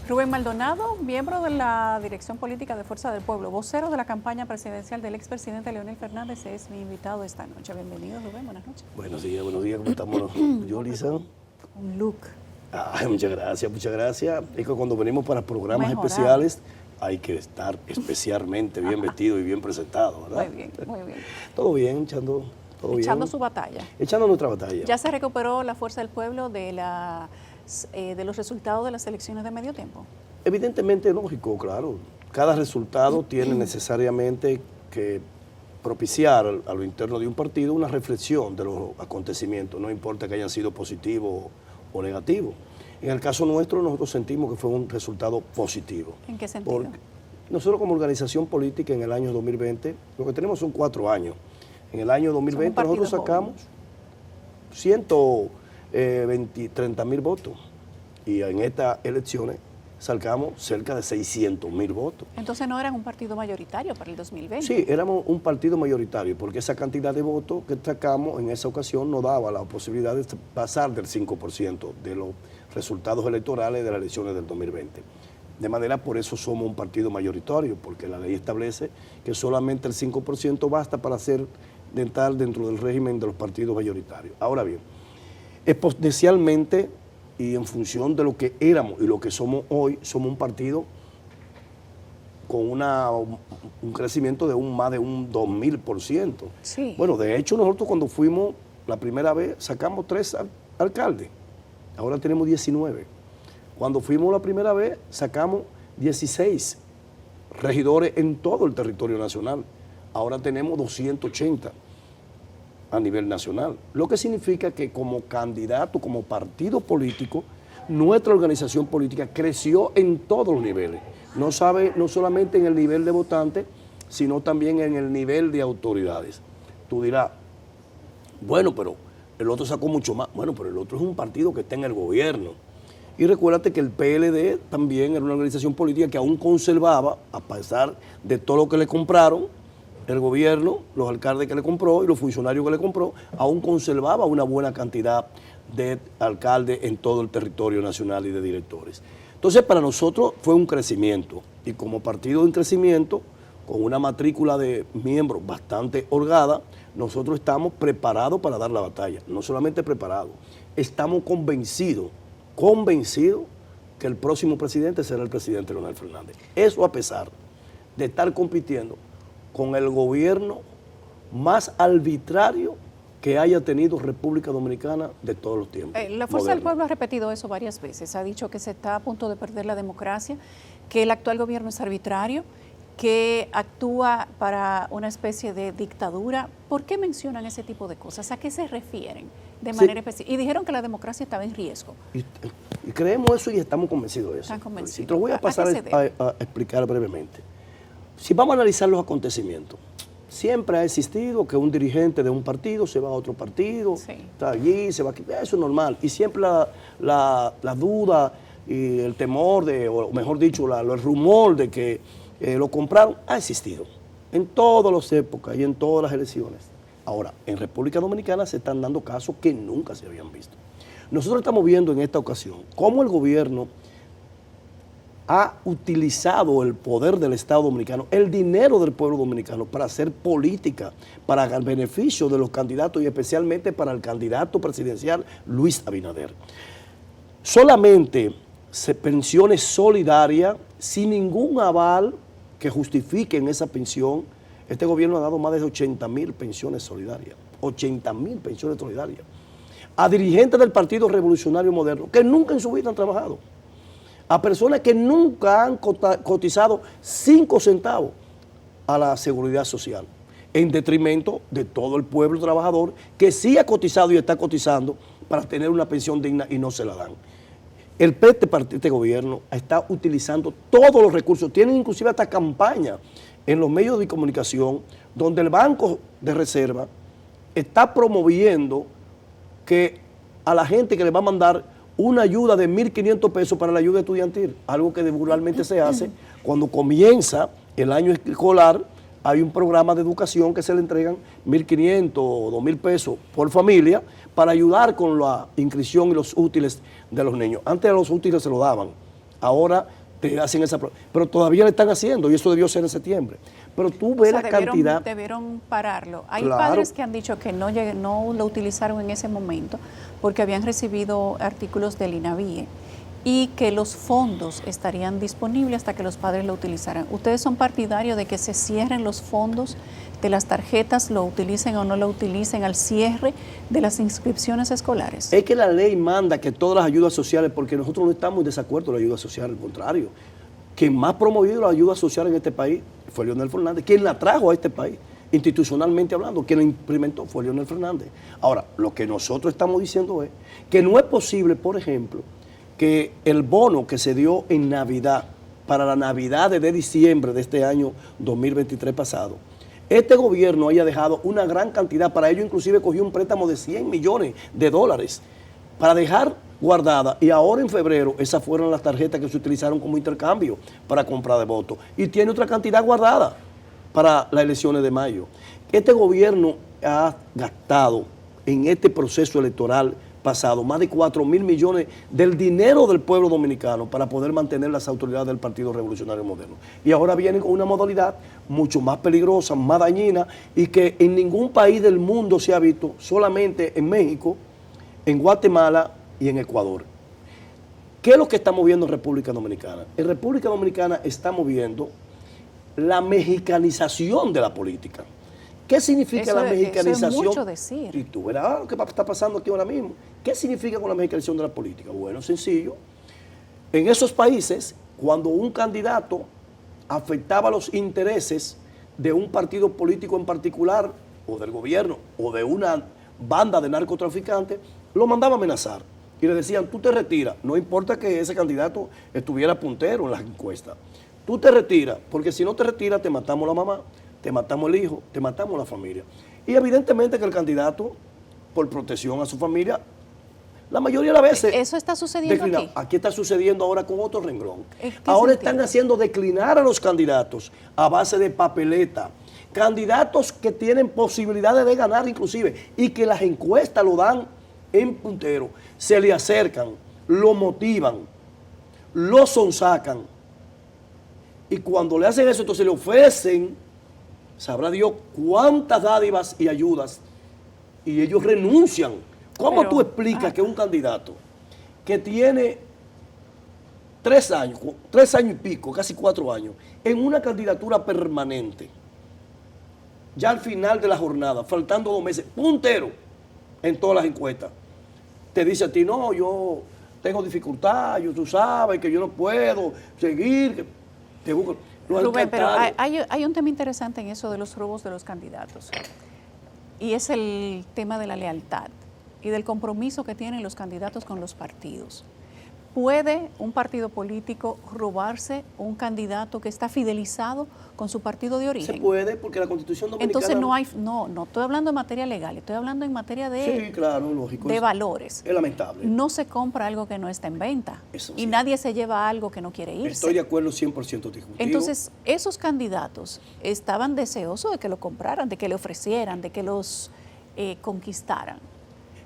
Rubén Maldonado, miembro de la Dirección Política de Fuerza del Pueblo, vocero de la campaña presidencial del expresidente Leonel Fernández, es mi invitado esta noche. Bienvenido, Rubén, buenas noches. Buenos días, ¿cómo estamos, Yulisa? Un look. Ay, muchas gracias, muchas gracias. Es que cuando venimos para programas especiales hay que estar especialmente bien vestido y bien presentado, ¿verdad? Muy bien, muy bien. Todo bien, echando su batalla. Echando nuestra batalla. ¿Ya se recuperó la Fuerza del Pueblo de los resultados de las elecciones de medio tiempo? Evidentemente, lógico, claro. Cada resultado tiene necesariamente que propiciar a lo interno de un partido una reflexión de los acontecimientos, no importa que hayan sido positivos o negativos. En el caso nuestro, nosotros sentimos que fue un resultado positivo. ¿En qué sentido? Porque nosotros como organización política en el año 2020, lo que tenemos son 4 años. En el año 2020 nosotros sacamos 30.000 votos y en estas elecciones sacamos cerca de 600.000 votos. Entonces no eran un partido mayoritario para el 2020. Sí, éramos un partido mayoritario porque esa cantidad de votos que sacamos en esa ocasión nos daba la posibilidad de pasar del 5% de los resultados electorales de las elecciones del 2020. De manera, por eso somos un partido mayoritario, porque la ley establece que solamente el 5% basta para estar dentro del régimen de los partidos mayoritarios. Ahora bien, exponencialmente y en función de lo que éramos y lo que somos hoy, somos un partido con un crecimiento de más de un 2000%. Sí. Bueno, de hecho nosotros cuando fuimos la primera vez sacamos 3 alcaldes, ahora tenemos 19. Cuando fuimos la primera vez sacamos 16 regidores en todo el territorio nacional, ahora tenemos 280 a nivel nacional, lo que significa que como candidato, como partido político, nuestra organización política creció en todos los niveles, no solamente en el nivel de votantes, sino también en el nivel de autoridades. Tú dirás, bueno, pero el otro sacó mucho más. Bueno, pero el otro es un partido que está en el gobierno. Y recuérdate que el PLD también era una organización política que aún conservaba, a pesar de todo lo que le compraron, el gobierno, los alcaldes que le compró y los funcionarios que le compró, aún conservaba una buena cantidad de alcaldes en todo el territorio nacional y de directores. Entonces, para nosotros fue un crecimiento, y como partido en crecimiento, con una matrícula de miembros bastante holgada, nosotros estamos preparados para dar la batalla. No solamente preparados, estamos convencidos que el próximo presidente será el presidente Leonel Fernández. Eso a pesar de estar compitiendo con el gobierno más arbitrario que haya tenido República Dominicana de todos los tiempos. La Fuerza del Pueblo ha repetido eso varias veces, ha dicho que se está a punto de perder la democracia, que el actual gobierno es arbitrario, que actúa para una especie de dictadura. ¿Por qué mencionan ese tipo de cosas? ¿A qué se refieren de manera específica? Y dijeron que la democracia estaba en riesgo. Y creemos eso y estamos convencidos de eso. Están convencidos. Y te lo voy a pasar a explicar brevemente. Si vamos a analizar los acontecimientos, siempre ha existido que un dirigente de un partido se va a otro partido, está allí, se va aquí, eso es normal. Y siempre la duda y el temor, o mejor dicho, el rumor de que lo compraron, ha existido en todas las épocas y en todas las elecciones. Ahora, en República Dominicana se están dando casos que nunca se habían visto. Nosotros estamos viendo en esta ocasión cómo el gobierno ha utilizado el poder del Estado dominicano, el dinero del pueblo dominicano para hacer política, para el beneficio de los candidatos y especialmente para el candidato presidencial Luis Abinader. Solamente pensiones solidarias, sin ningún aval que justifiquen esa pensión. Este gobierno ha dado más de 80.000 pensiones solidarias, 80.000 pensiones solidarias, a dirigentes del Partido Revolucionario Moderno que nunca en su vida han trabajado, a personas que nunca han cotizado 5 centavos a la seguridad social, en detrimento de todo el pueblo trabajador que sí ha cotizado y está cotizando para tener una pensión digna y no se la dan. Este gobierno está utilizando todos los recursos, tienen inclusive hasta campaña en los medios de comunicación donde el Banco de Reserva está promoviendo que a la gente que le va a mandar una ayuda de 1.500 pesos para la ayuda estudiantil, algo que regularmente se hace cuando comienza el año escolar. Hay un programa de educación que se le entregan 1.500 o 2.000 pesos por familia para ayudar con la inscripción y los útiles de los niños. Antes a los útiles se lo daban, ahora te hacen esa prueba. Pero todavía le están haciendo y eso debió ser en septiembre. Pero tú ves la cantidad. Debieron pararlo. Hay Claro. padres que han dicho que no lo utilizaron en ese momento porque habían recibido artículos del INAVIE y que los fondos estarían disponibles hasta que los padres lo utilizaran. ¿Ustedes son partidarios de que se cierren los fondos de las tarjetas, lo utilicen o no lo utilicen al cierre de las inscripciones escolares? Es que la ley manda que todas las ayudas sociales, porque nosotros no estamos en desacuerdo con la ayuda social, al contrario. Quien más promovió la ayuda social en este país fue Leonel Fernández, quien la trajo a este país, institucionalmente hablando, quien la implementó fue Leonel Fernández. Ahora, lo que nosotros estamos diciendo es que no es posible, por ejemplo, que el bono que se dio en Navidad, para la Navidad de diciembre de este año 2023 pasado, este gobierno haya dejado una gran cantidad, para ello inclusive cogió un préstamo de 100 millones de dólares para dejar guardada, y ahora en febrero esas fueron las tarjetas que se utilizaron como intercambio para compra de votos, y tiene otra cantidad guardada para las elecciones de mayo. Este gobierno ha gastado en este proceso electoral pasado más de 4.000 millones del dinero del pueblo dominicano para poder mantener las autoridades del Partido Revolucionario Moderno. Y ahora vienen con una modalidad mucho más peligrosa, más dañina, y que en ningún país del mundo se ha visto, solamente en México, en Guatemala y en Ecuador. ¿Qué es lo que estamos viendo en República Dominicana? En República Dominicana estamos viendo la mexicanización de la política. ¿Qué significa la mexicanización? Eso es mucho decir. Y tú verás lo que está pasando aquí ahora mismo. ¿Qué significa con la mexicanización de la política? Bueno, sencillo. En esos países, cuando un candidato afectaba los intereses de un partido político en particular, o del gobierno, o de una banda de narcotraficantes, lo mandaba a amenazar. Y le decían, tú te retiras, no importa que ese candidato estuviera puntero en las encuestas. Tú te retiras, porque si no te retiras, te matamos la mamá, te matamos el hijo, te matamos la familia. Y evidentemente que el candidato, por protección a su familia, la mayoría de las veces... ¿Eso está sucediendo aquí? Aquí está sucediendo ahora con otro renglón. Ahora están haciendo declinar a los candidatos a base de papeleta. Candidatos que tienen posibilidades de ganar inclusive y que las encuestas lo dan en puntero. Se le acercan, lo motivan, lo sonsacan. Y cuando le hacen eso, entonces le ofrecen, sabrá Dios cuántas dádivas y ayudas, y ellos renuncian. ¿Cómo tú explicas que un candidato que tiene 3 años y pico, casi 4 años, en una candidatura permanente, ya al final de la jornada, faltando 2 meses, puntero en todas las encuestas, te dice a ti, no, yo tengo dificultad, tú sabes que yo no puedo seguir, te busco. Rubén, pero hay un tema interesante en eso de los robos de los candidatos, y es el tema de la lealtad y del compromiso que tienen los candidatos con los partidos. ¿Puede un partido político robarse un candidato que está fidelizado con su partido de origen? Se puede, porque la Constitución Dominicana... Entonces no estoy hablando en materia legal, estoy hablando en materia de, sí, claro, lógico, de valores. Es lamentable. No se compra algo que no está en venta. Eso y sí. nadie se lleva algo que no quiere irse. Estoy de acuerdo 100% contigo. Entonces, esos candidatos estaban deseosos de que lo compraran, de que le ofrecieran, de que los conquistaran.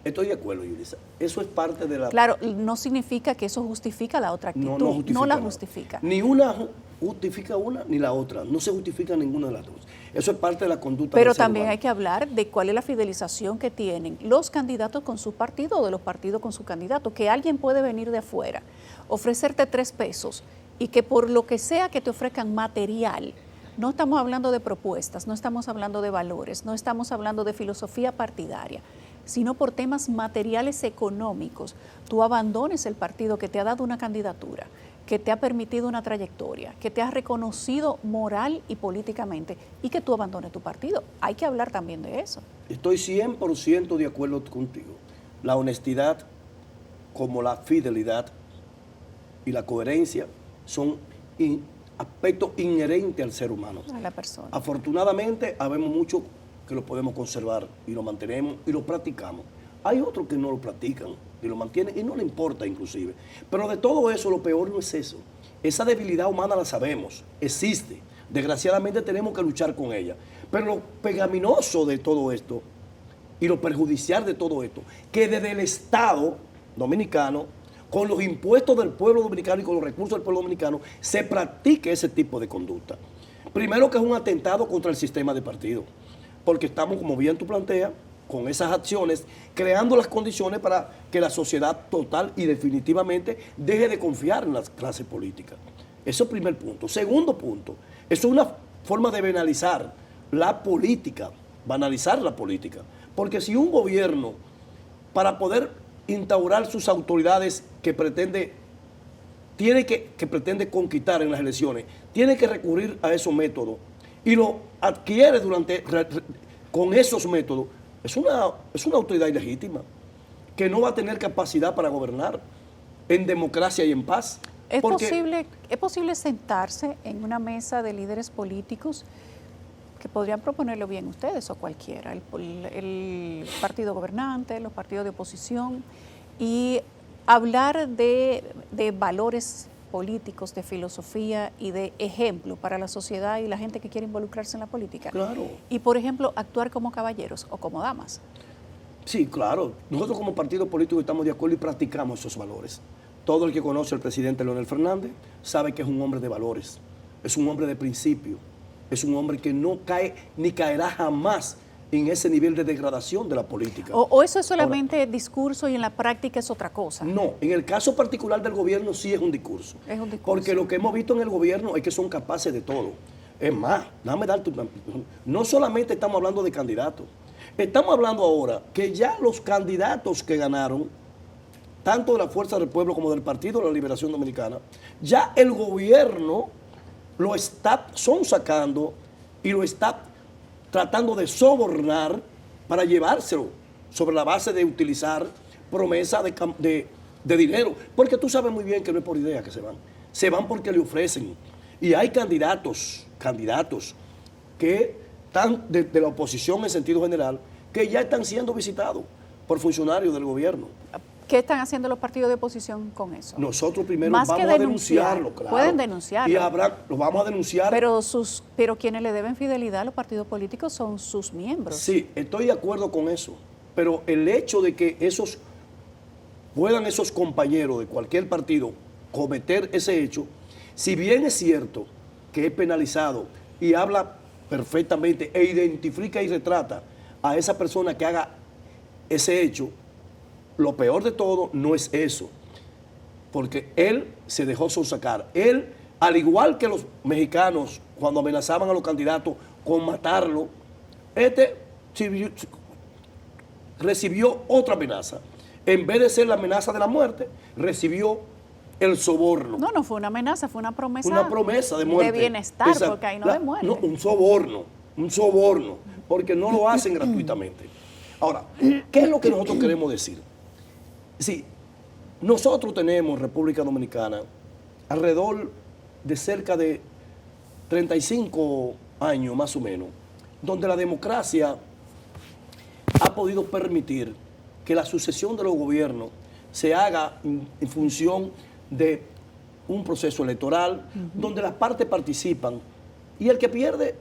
Estoy de acuerdo, Yulisa. Eso es parte de la... Claro, no significa que eso justifica la otra actitud. No la justifica. Ni una justifica una ni la otra. No se justifica ninguna de las dos. Eso es parte de la conducta Pero del ser también humano. hay que hablar de cuál es la fidelización que tienen los candidatos con su partido o de los partidos con su candidato. Que alguien puede venir de afuera, ofrecerte 3 pesos y que por lo que sea que te ofrezcan material, no estamos hablando de propuestas, no estamos hablando de valores, no estamos hablando de filosofía partidaria, sino por temas materiales económicos, tú abandones el partido que te ha dado una candidatura, que te ha permitido una trayectoria, que te ha reconocido moral y políticamente, y que tú abandones tu partido. Hay que hablar también de eso. Estoy 100% de acuerdo contigo. La honestidad, como la fidelidad y la coherencia, son aspectos inherentes al ser humano. A la persona. Afortunadamente, habemos mucho que lo podemos conservar y lo mantenemos y lo practicamos. Hay otros que no lo practican y lo mantienen y no le importa inclusive. Pero de todo eso, lo peor no es eso. Esa debilidad humana la sabemos, existe. Desgraciadamente tenemos que luchar con ella. Pero lo pecaminoso de todo esto y lo perjudicial de todo esto, que desde el Estado dominicano, con los impuestos del pueblo dominicano y con los recursos del pueblo dominicano, se practique ese tipo de conducta. Primero, que es un atentado contra el sistema de partido, porque estamos, como bien tú planteas, con esas acciones, creando las condiciones para que la sociedad total y definitivamente deje de confiar en las clases políticas. Ese es el primer punto. Segundo punto, eso es una forma de banalizar la política, porque si un gobierno, para poder instaurar sus autoridades que pretende conquistar en las elecciones, tiene que recurrir a esos métodos y lo adquiere con esos métodos, es una autoridad ilegítima que no va a tener capacidad para gobernar en democracia y en paz. ¿Es posible sentarse en una mesa de líderes políticos que podrían proponerlo bien ustedes o cualquiera, el partido gobernante, los partidos de oposición, y hablar de valores políticos, de filosofía y de ejemplo para la sociedad y la gente que quiere involucrarse en la política? Claro. Y, por ejemplo, actuar como caballeros o como damas. Sí, claro. Nosotros como partido político estamos de acuerdo y practicamos esos valores. Todo el que conoce al presidente Leonel Fernández sabe que es un hombre de valores, es un hombre de principio, es un hombre que no cae ni caerá jamás en ese nivel de degradación de la política. ¿O eso es solamente discurso y en la práctica es otra cosa? No, en el caso particular del gobierno sí es un discurso. Es un discurso. Porque lo que hemos visto en el gobierno es que son capaces de todo. Es más, no solamente estamos hablando de candidatos, estamos hablando ahora que ya los candidatos que ganaron, tanto de la Fuerza del Pueblo como del Partido de la Liberación Dominicana, ya el gobierno lo está sacando y lo está tratando de sobornar para llevárselo sobre la base de utilizar promesa de dinero. Porque tú sabes muy bien que no es por idea que se van porque le ofrecen. Y hay candidatos que están de la oposición en sentido general, que ya están siendo visitados por funcionarios del gobierno. ¿Qué están haciendo los partidos de oposición con eso? Nosotros primero vamos a denunciarlo, claro. Pueden denunciarlo. Y lo vamos a denunciar. Pero quienes le deben fidelidad a los partidos políticos son sus miembros. Sí, estoy de acuerdo con eso. Pero el hecho de que esos compañeros de cualquier partido cometer ese hecho, si bien es cierto que es penalizado y habla perfectamente e identifica y retrata a esa persona que haga ese hecho, lo peor de todo no es eso, porque él se dejó sonsacar. Él, al igual que los mexicanos, cuando amenazaban a los candidatos con matarlo, recibió otra amenaza. En vez de ser la amenaza de la muerte, recibió el soborno. No fue una amenaza, fue una promesa. Una promesa de muerte. De bienestar, exacto. Porque ahí no de muerte. No, un soborno, porque no lo hacen gratuitamente. Ahora, ¿qué es lo que nosotros queremos decir? Sí, nosotros tenemos en República Dominicana alrededor de cerca de 35 años más o menos, donde la democracia ha podido permitir que la sucesión de los gobiernos se haga en función de un proceso electoral, donde las partes participan y el que pierde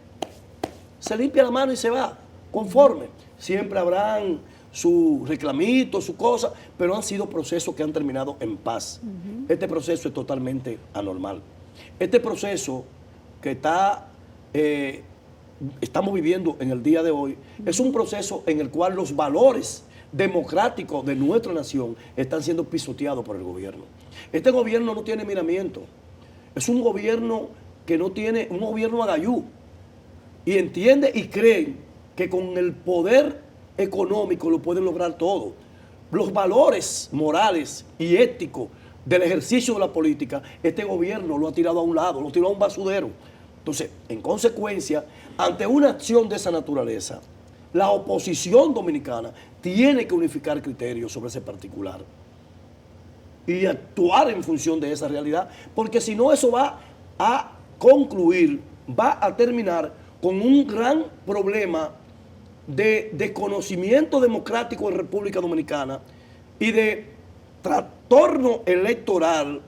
se limpia la mano y se va conforme. Siempre habrán su reclamito, su cosa, pero han sido procesos que han terminado en paz. Este proceso es totalmente anormal. Este proceso que estamos viviendo en el día de hoy es un proceso en el cual los valores democráticos de nuestra nación están siendo pisoteados por el gobierno. Este gobierno no tiene miramiento. Es un gobierno que no tiene, un gobierno agayú. Y entiende y cree que con el poder económico lo pueden lograr todo. Los valores morales y éticos del ejercicio de la política, este gobierno lo ha tirado a un lado, lo ha tirado a un basurero. Entonces, en consecuencia, ante una acción de esa naturaleza, la oposición dominicana tiene que unificar criterios sobre ese particular y actuar en función de esa realidad, porque si no, eso va a concluir, va a terminar con un gran problema de desconocimiento democrático en República Dominicana y de trastorno electoral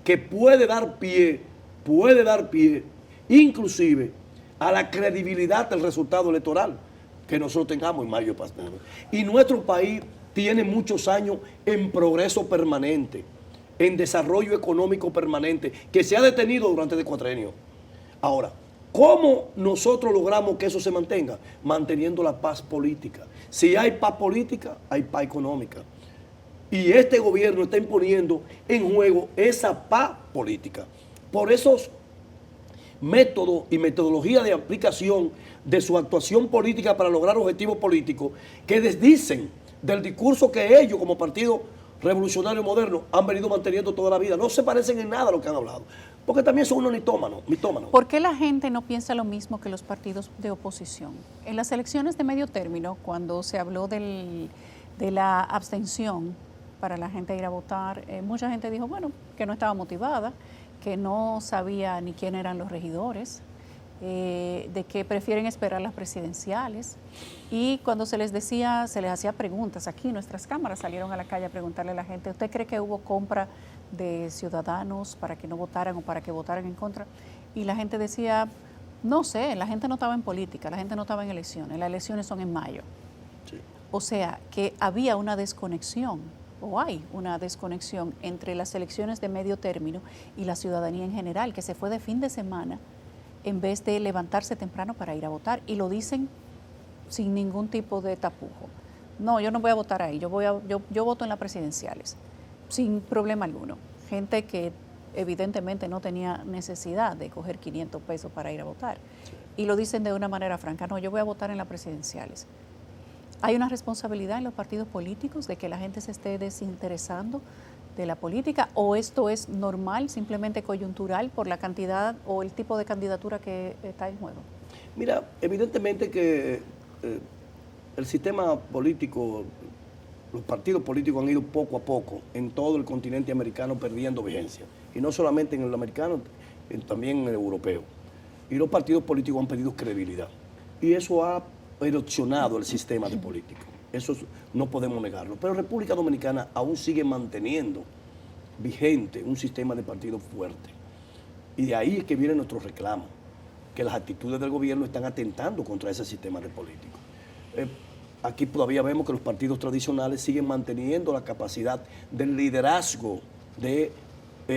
que puede dar pie inclusive a la credibilidad del resultado electoral que nosotros tengamos en mayo pasado. Y nuestro país tiene muchos años en progreso permanente. en desarrollo económico permanente, que se ha detenido durante este cuatrenio. Ahora, ¿cómo nosotros logramos que eso se mantenga? Manteniendo la paz política. Si hay paz política, hay paz económica. Y este gobierno está imponiendo en juego esa paz política. Por esos métodos y metodología de aplicación de su actuación política para lograr objetivos políticos que desdicen del discurso que ellos como Partido Revolucionario Moderno han venido manteniendo toda la vida. No se parecen en nada a lo que han hablado, porque también son unos mitómanos. ¿Por qué la gente no piensa lo mismo que los partidos de oposición? En las elecciones de medio término, cuando se habló de la abstención para la gente ir a votar, mucha gente dijo, bueno, que no estaba motivada, que no sabía ni quién eran los regidores, de que prefieren esperar las presidenciales. Y cuando se les decía, se les hacía preguntas, aquí nuestras cámaras salieron a la calle a preguntarle a la gente, ¿usted cree que hubo compra de ciudadanos para que no votaran o para que votaran en contra? Y la gente decía, no sé, la gente no estaba en política, la gente no estaba en elecciones, las elecciones son en mayo. Sí. O sea, que había una desconexión, o hay una desconexión entre las elecciones de medio término y la ciudadanía en general, que se fue de fin de semana en vez de levantarse temprano para ir a votar, y lo dicen sin ningún tipo de tapujo. No, yo no voy a votar ahí, yo voto en las presidenciales, sin problema alguno. Gente que evidentemente no tenía necesidad de coger 500 pesos para ir a votar, y lo dicen de una manera franca, no, yo voy a votar en las presidenciales. ¿Hay una responsabilidad en los partidos políticos de que la gente se esté desinteresando de la política, o esto es normal, simplemente coyuntural por la cantidad o el tipo de candidatura que está en juego? Mira, evidentemente que el sistema político, los partidos políticos han ido poco a poco en todo el continente americano perdiendo vigencia, y no solamente en el americano, también en el europeo. Y los partidos políticos han perdido credibilidad, y eso ha erosionado el sistema de político. Eso no podemos negarlo. Pero República Dominicana aún sigue manteniendo vigente un sistema de partidos fuerte. Y de ahí es que viene nuestro reclamo, que las actitudes del gobierno están atentando contra ese sistema de político. Aquí todavía vemos que los partidos tradicionales siguen manteniendo la capacidad del liderazgo de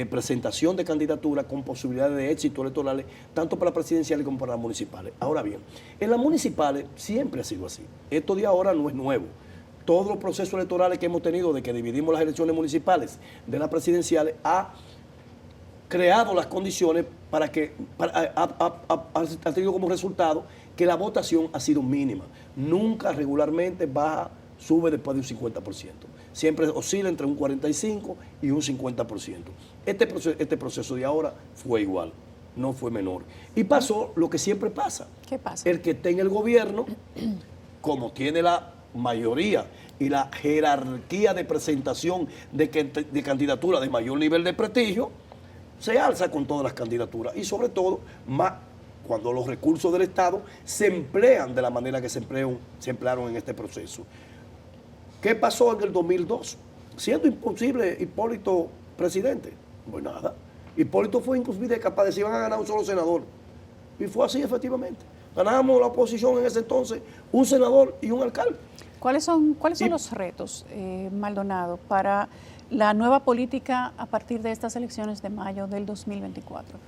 presentación de candidaturas con posibilidades de éxito electorales, tanto para las presidenciales como para las municipales. Ahora bien, en las municipales siempre ha sido así. Esto de ahora no es nuevo. Todos los procesos electorales que hemos tenido de que dividimos las elecciones municipales de las presidenciales ha creado las condiciones para que ha tenido como resultado que la votación ha sido mínima. Nunca regularmente sube después de un 50%. Siempre oscila entre un 45% y un 50%. Este proceso de ahora fue igual, no fue menor. Y pasó lo que siempre pasa. ¿Qué pasa? El que esté en el gobierno, como tiene la mayoría y la jerarquía de presentación de candidatura de mayor nivel de prestigio, se alza con todas las candidaturas. Y sobre todo, más cuando los recursos del Estado se emplean de la manera que se emplearon en este proceso. ¿Qué pasó en el 2002? Siendo imposible Hipólito presidente. Pues nada. Hipólito fue inclusive capaz de decir van a ganar un solo senador. Y fue así efectivamente. Ganábamos la oposición en ese entonces, un senador y un alcalde. ¿Cuáles son los retos, Maldonado, para la nueva política a partir de estas elecciones de mayo del 2024?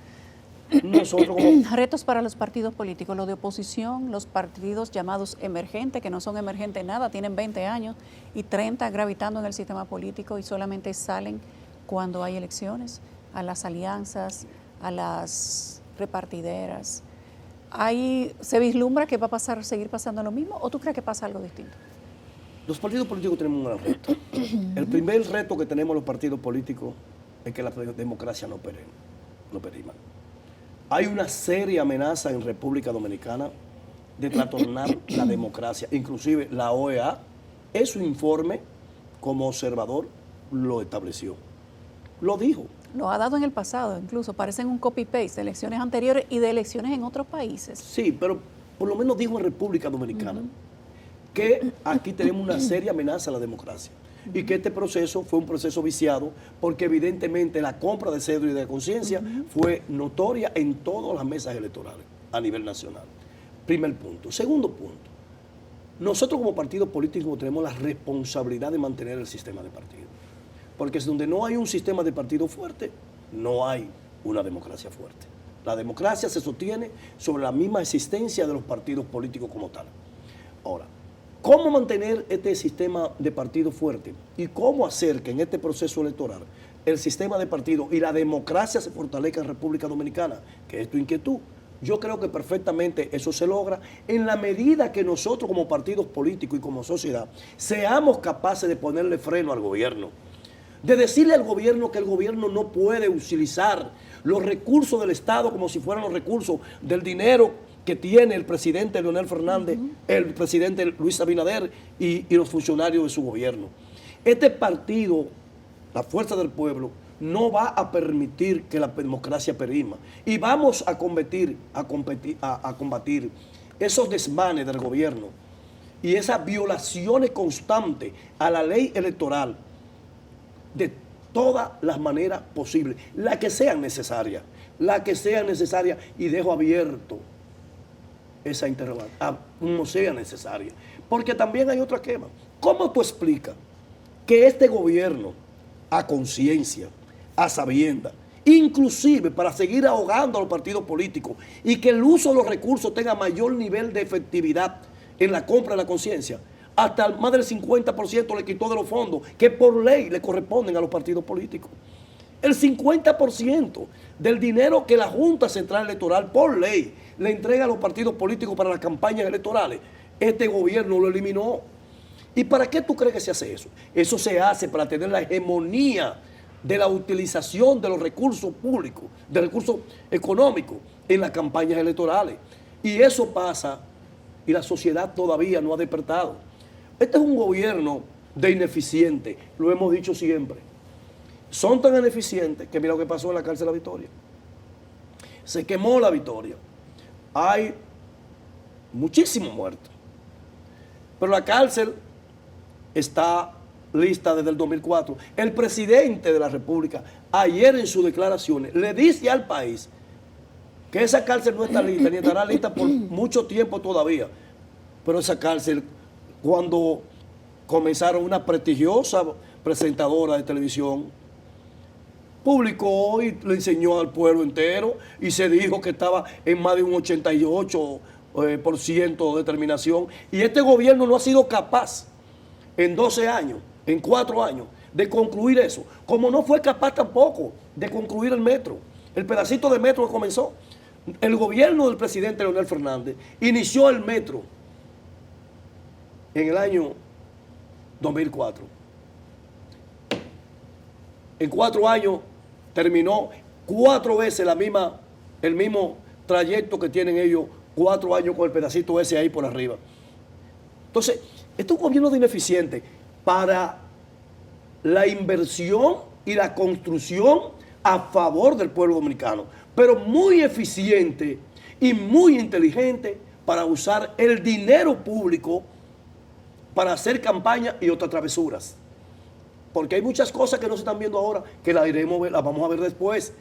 Nosotros retos para los partidos políticos, los de oposición, los partidos llamados emergentes, que no son emergentes nada, tienen 20 años y 30 gravitando en el sistema político y solamente salen cuando hay elecciones, a las alianzas, a las repartideras. ¿Se vislumbra que va a seguir pasando lo mismo, o tú crees que pasa algo distinto? Los partidos políticos tenemos un gran reto. El primer reto que tenemos los partidos políticos es que la democracia no perima. Hay una seria amenaza en República Dominicana de trastornar la democracia. Inclusive la OEA, en su informe como observador, lo estableció. Lo dijo. Lo ha dado en el pasado, incluso parecen un copy-paste de elecciones anteriores y de elecciones en otros países. Sí, pero por lo menos dijo en República Dominicana que aquí tenemos una seria amenaza a la democracia. Y que este proceso fue un proceso viciado porque evidentemente la compra de cedro y de conciencia fue notoria en todas las mesas electorales a nivel nacional. Primer punto. Segundo punto, nosotros como partido político tenemos la responsabilidad de mantener el sistema de partido. Porque es donde no hay un sistema de partido fuerte, no hay una democracia fuerte. La democracia se sostiene sobre la misma existencia de los partidos políticos como tal. Ahora, ¿cómo mantener este sistema de partido fuerte? ¿Y cómo hacer que en este proceso electoral el sistema de partido y la democracia se fortalezca en República Dominicana? Que es tu inquietud. Yo creo que perfectamente eso se logra en la medida que nosotros como partidos políticos y como sociedad seamos capaces de ponerle freno al gobierno. De decirle al gobierno que el gobierno no puede utilizar los recursos del Estado como si fueran los recursos del dinero que tiene el presidente Leonel Fernández, el presidente Luis Abinader y los funcionarios de su gobierno. Este partido, la Fuerza del Pueblo, no va a permitir que la democracia perima. Y vamos a combatir esos desmanes del gobierno y esas violaciones constantes a la ley electoral de todas las maneras posibles, las que sean necesarias, y dejo abierto esa interrogante, como sea necesaria. Porque también hay otro esquema. ¿Cómo tú explicas que este gobierno, a conciencia, a sabienda, inclusive para seguir ahogando a los partidos políticos y que el uso de los recursos tenga mayor nivel de efectividad en la compra de la conciencia, hasta más del 50% le quitó de los fondos que por ley le corresponden a los partidos políticos? El 50% del dinero que la Junta Central Electoral por ley le entrega a los partidos políticos para las campañas electorales, este gobierno lo eliminó. ¿Y para qué tú crees que se hace eso? Eso se hace para tener la hegemonía de la utilización de los recursos públicos, de recursos económicos en las campañas electorales. Y eso pasa y la sociedad todavía no ha despertado. Este es un gobierno de ineficiente, lo hemos dicho siempre. Son tan ineficientes que mira lo que pasó en la cárcel de La Victoria. Se quemó La Victoria. Hay muchísimos muertos. Pero la cárcel está lista desde el 2004. El presidente de la República, ayer en sus declaraciones, le dice al país que esa cárcel no está lista, ni estará lista por mucho tiempo todavía. Pero esa cárcel, cuando comenzaron una prestigiosa presentadora de televisión, publicó y le enseñó al pueblo entero y se dijo que estaba en más de un 88% de determinación. Y este gobierno no ha sido capaz en 12 años, en 4 años, de concluir eso. Como no fue capaz tampoco de concluir el metro, el pedacito de metro que comenzó. El gobierno del presidente Leonel Fernández inició el metro en el año 2004. En 4 años terminó 4 veces el mismo trayecto que tienen ellos, 4 años con el pedacito ese ahí por arriba. Entonces, este es un gobierno de ineficiente para la inversión y la construcción a favor del pueblo dominicano, pero muy eficiente y muy inteligente para usar el dinero público para hacer campaña y otras travesuras. Porque hay muchas cosas que no se están viendo ahora, que las vamos a ver después.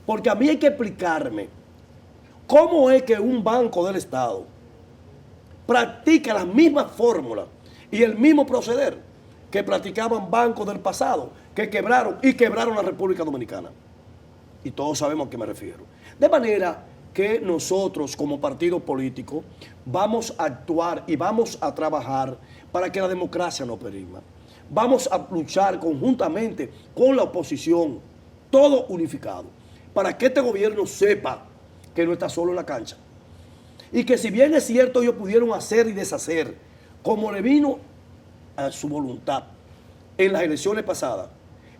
Porque a mí hay que explicarme cómo es que un banco del Estado practica las mismas fórmulas y el mismo proceder que practicaban bancos del pasado, que quebraron la República Dominicana. Y todos sabemos a qué me refiero. De manera que nosotros como partido político vamos a actuar y vamos a trabajar para que la democracia no perima. Vamos a luchar conjuntamente con la oposición, todo unificado, para que este gobierno sepa que no está solo en la cancha. Y que si bien es cierto ellos pudieron hacer y deshacer, como le vino a su voluntad en las elecciones pasadas,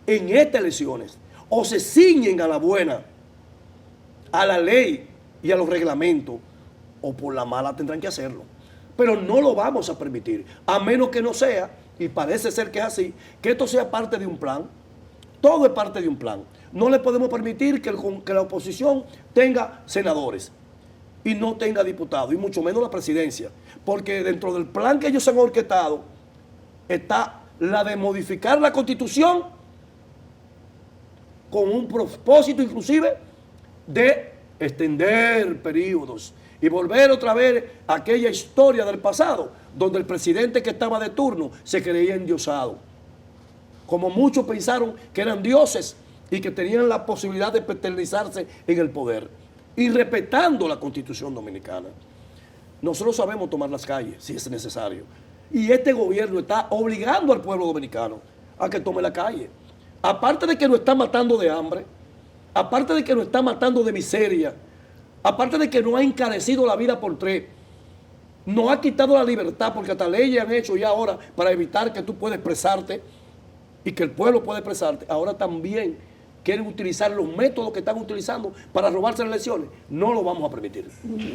en estas elecciones, o se ciñen a la buena, a la ley y a los reglamentos, o por la mala tendrán que hacerlo. Pero no lo vamos a permitir, a menos que no sea, y parece ser que es así, que esto sea parte de un plan. Todo es parte de un plan. No le podemos permitir que la oposición tenga senadores y no tenga diputados, y mucho menos la presidencia, porque dentro del plan que ellos han orquestado está la de modificar la Constitución con un propósito inclusive de extender periodos y volver otra vez a aquella historia del pasado donde el presidente que estaba de turno se creía endiosado. como muchos pensaron que eran dioses y que tenían la posibilidad de eternizarse en el poder, y respetando la Constitución dominicana. Nosotros sabemos tomar las calles si es necesario, y este gobierno está obligando al pueblo dominicano a que tome la calle. Aparte de que nos está matando de hambre, aparte de que nos está matando de miseria, aparte de que nos ha encarecido la vida por 3, nos ha quitado la libertad, porque hasta leyes han hecho ya ahora para evitar que tú puedas expresarte y que el pueblo pueda expresarte. Ahora también quieren utilizar los métodos que están utilizando para robarse las elecciones. No lo vamos a permitir.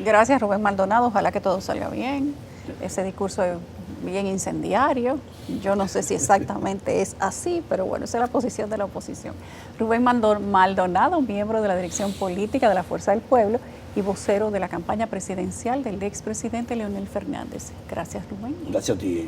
Gracias, Rubén Maldonado. Ojalá que todo salga bien. Ese discurso es bien incendiario. Yo no sé si exactamente es así, pero bueno, esa es la posición de la oposición. Rubén Maldonado, miembro de la Dirección Política de la Fuerza del Pueblo y vocero de la campaña presidencial del expresidente Leonel Fernández. Gracias, Rubén. Gracias a ti.